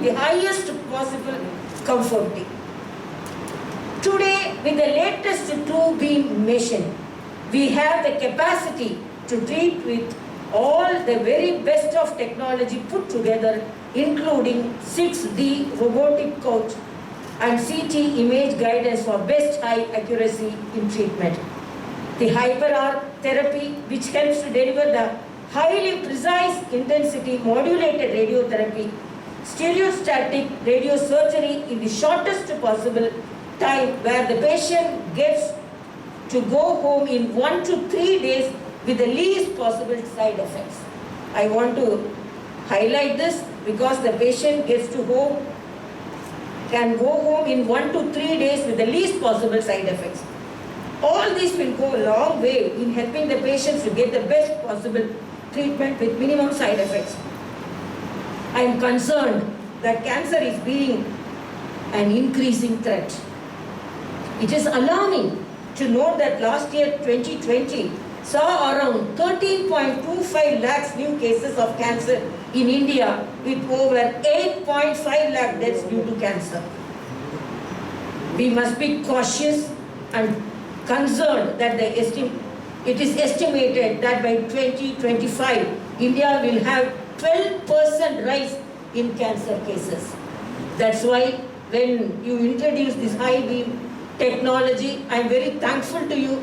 the highest possible comforting. Today, with the latest TrueBeam machine, we have the capacity to treat with all the very best of technology put together, including 6D robotic couch and CT image guidance for best eye accuracy in treatment. The HyperArc therapy, which helps to deliver the highly precise intensity modulated radiotherapy, stereostatic radiosurgery in the shortest possible time, where the patient gets to go home in 1 to 3 days with the least possible side effects. I want to highlight this because the patient can go home in 1 to 3 days with the least possible side effects. All these will go a long way in helping the patients to get the best possible treatment with minimum side effects. I am concerned that cancer is being an increasing threat. It is alarming to note that last year, 2020, saw around 13.25 lakhs new cases of cancer in India, with over 8.5 lakh deaths due to cancer. We must be cautious and concerned that it is estimated that by 2025, India will have 12% rise in cancer cases. That's why when you introduce this high beam technology, I'm very thankful to you.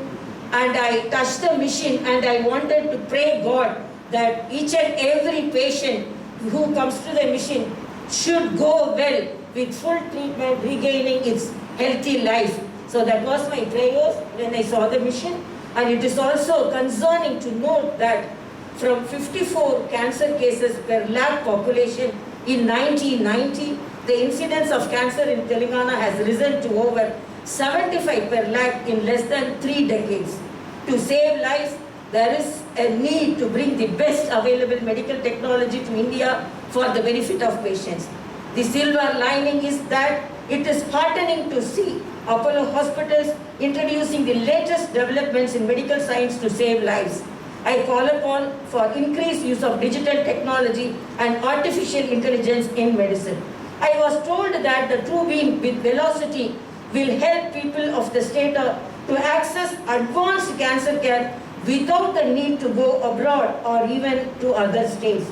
And I touched the machine and I wanted to pray God that each and every patient who comes to the machine should go well with full treatment, regaining its healthy life. So that was my prayers when I saw the machine. And it is also concerning to note that from 54 cancer cases per lakh population in 1990, the incidence of cancer in Telangana has risen to over 75 per lakh in less than 3 decades. To save lives, there is a need to bring the best available medical technology to India for the benefit of patients. The silver lining is that it is heartening to see Apollo hospitals introducing the latest developments in medical science to save lives. I call upon for increased use of digital technology and artificial intelligence in medicine. I was told that the TrueBeam with Velocity will help people of the state to access advanced cancer care without the need to go abroad or even to other states.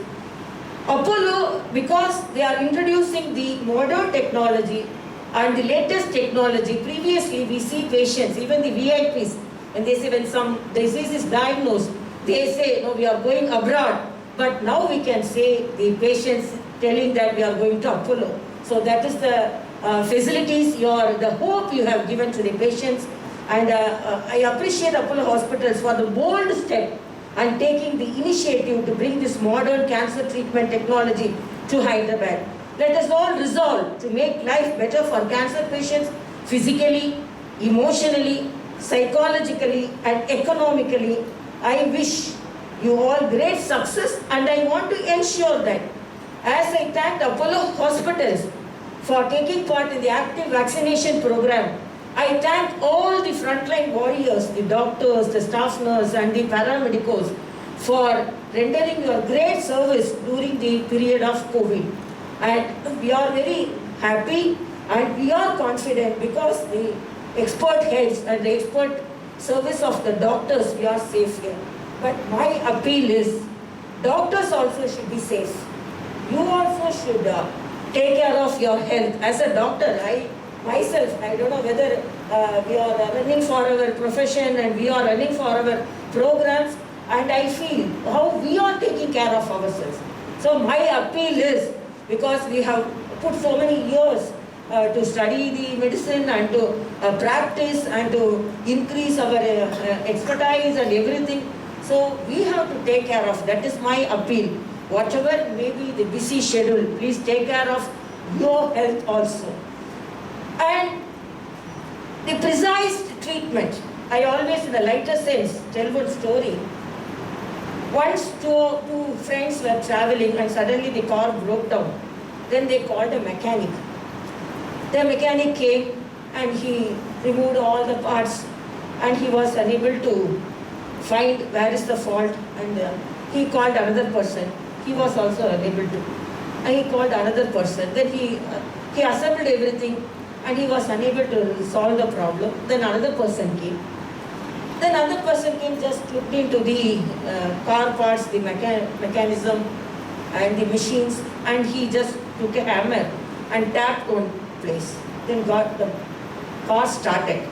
Apollo, because they are introducing the modern technology and the latest technology, previously we see patients, even the VIPs, and they say when some disease is diagnosed, they say, no, we are going abroad. But now we can say the patients telling that we are going to Apollo. So that is the facilities, the hope you have given to the patients. And I appreciate Apollo Hospitals for the bold step and taking the initiative to bring this modern cancer treatment technology to Hyderabad. Let us all resolve to make life better for cancer patients physically, emotionally, psychologically, and economically. I wish you all great success, and I want to ensure that as I thank Apollo Hospitals for taking part in the active vaccination program, I thank all the frontline warriors, the doctors, the staff nurse, and the paramedicals for rendering your great service during the period of COVID. And we are very happy and we are confident because the expert heads and the expert service of the doctors, we are safe here. But my appeal is, doctors also should be safe. You also should take care of your health. As a doctor, myself, I don't know whether we are running for our profession and we are running for our programs, and I feel how we are taking care of ourselves. So my appeal is, because we have put so many years to study the medicine and to practice and to increase our expertise and everything, so we have to take care of. That is my appeal. Whatever may be the busy schedule, please take care of your health also. And the precise treatment, I always, in a lighter sense, tell one story. Once two friends were traveling and suddenly the car broke down. Then they called a mechanic. The mechanic came and he removed all the parts and he was unable to find where is the fault, and he called another person. He was also unable to. and he called another person. Then he assembled everything and he was unable to solve the problem. Then another person came. Then another person came, just looked into the car parts, the mechanism and the machines, and he just took a hammer and tapped one place. Then got the car started.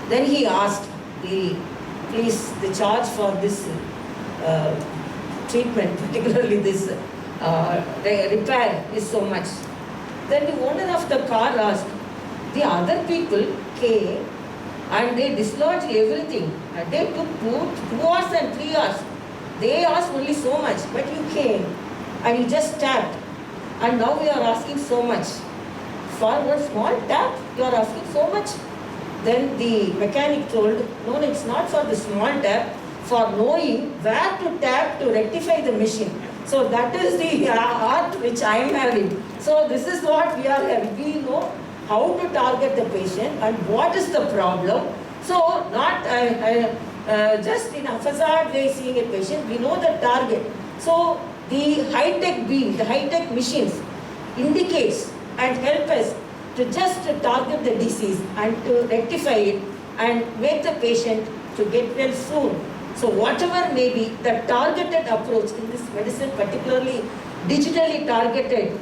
Then he asked please the charge for this treatment, particularly this repair is so much. Then the owner of the car asked, the other people came and they dislodged everything. And they took 2 hours and 3 hours. They asked only so much, but you came and you just tapped. And now we are asking so much. For one small tap, you are asking so much. Then the mechanic told, no, it's not for the small tap, for knowing where to tap to rectify the machine. So that is the art which I am having. So this is what we are having. We know how to target the patient and what is the problem. So not just in a facade way seeing a patient, we know the target. So the high-tech beam, the high-tech machines indicates and help us to just target the disease and to rectify it and make the patient to get well soon. So whatever may be the targeted approach in this medicine, particularly digitally targeted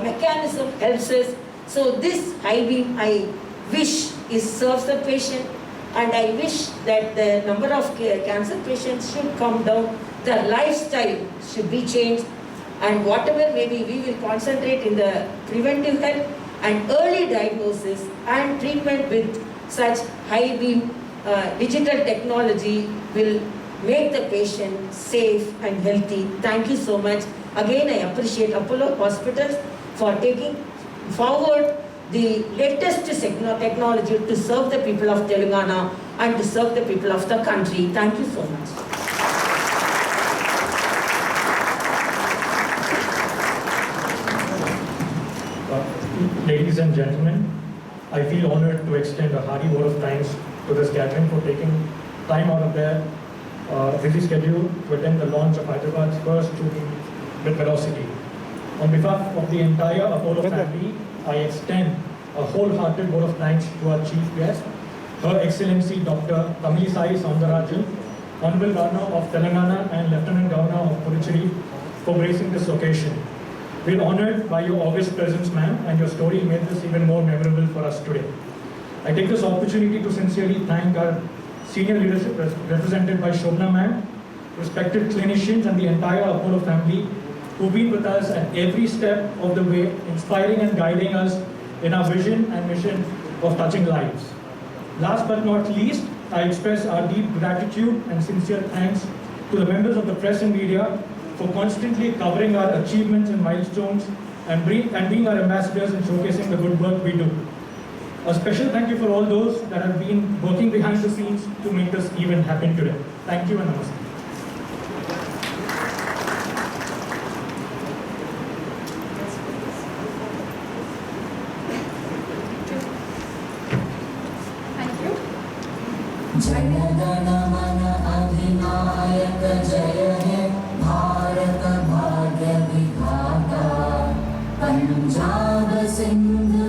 mechanism helps us. So this high beam, I wish serves the patient, and I wish that the number of cancer patients should come down, their lifestyle should be changed, and whatever may be, we will concentrate in the preventive health and early diagnosis and treatment with such high beam digital technology will make the patient safe and healthy. Thank you so much. Again, I appreciate Apollo Hospitals for taking forward the latest technology to serve the people of Telangana and to serve the people of the country. Thank you so much. Ladies and gentlemen, I feel honored to extend a hearty vote of thanks to this gathering for taking time out of their busy schedule to attend the launch of Hyderabad's first shooting with Velocity. On behalf of the entire Apollo family, I extend a wholehearted vote of thanks to our chief guest, Her Excellency Dr. Tamilisai Soundarajan, Honorable Governor of Telangana and Lieutenant Governor of Puducherry, for gracing this occasion. We are honored by your august presence, ma'am, and your story made this even more memorable for us today. I take this opportunity to sincerely thank our senior leadership represented by Shobna ma'am, respected clinicians and the entire Apollo family who've been with us at every step of the way, inspiring and guiding us in our vision and mission of touching lives. Last but not least, I express our deep gratitude and sincere thanks to the members of the press and media for constantly covering our achievements and milestones and being our ambassadors and showcasing the good work we do. A special thank you for all those that have been working behind the scenes to make this event happen today. Thank you and namaste. जय गण मन अधिनायक जय हे भारत भाग्य विधाता पंजाब सिंध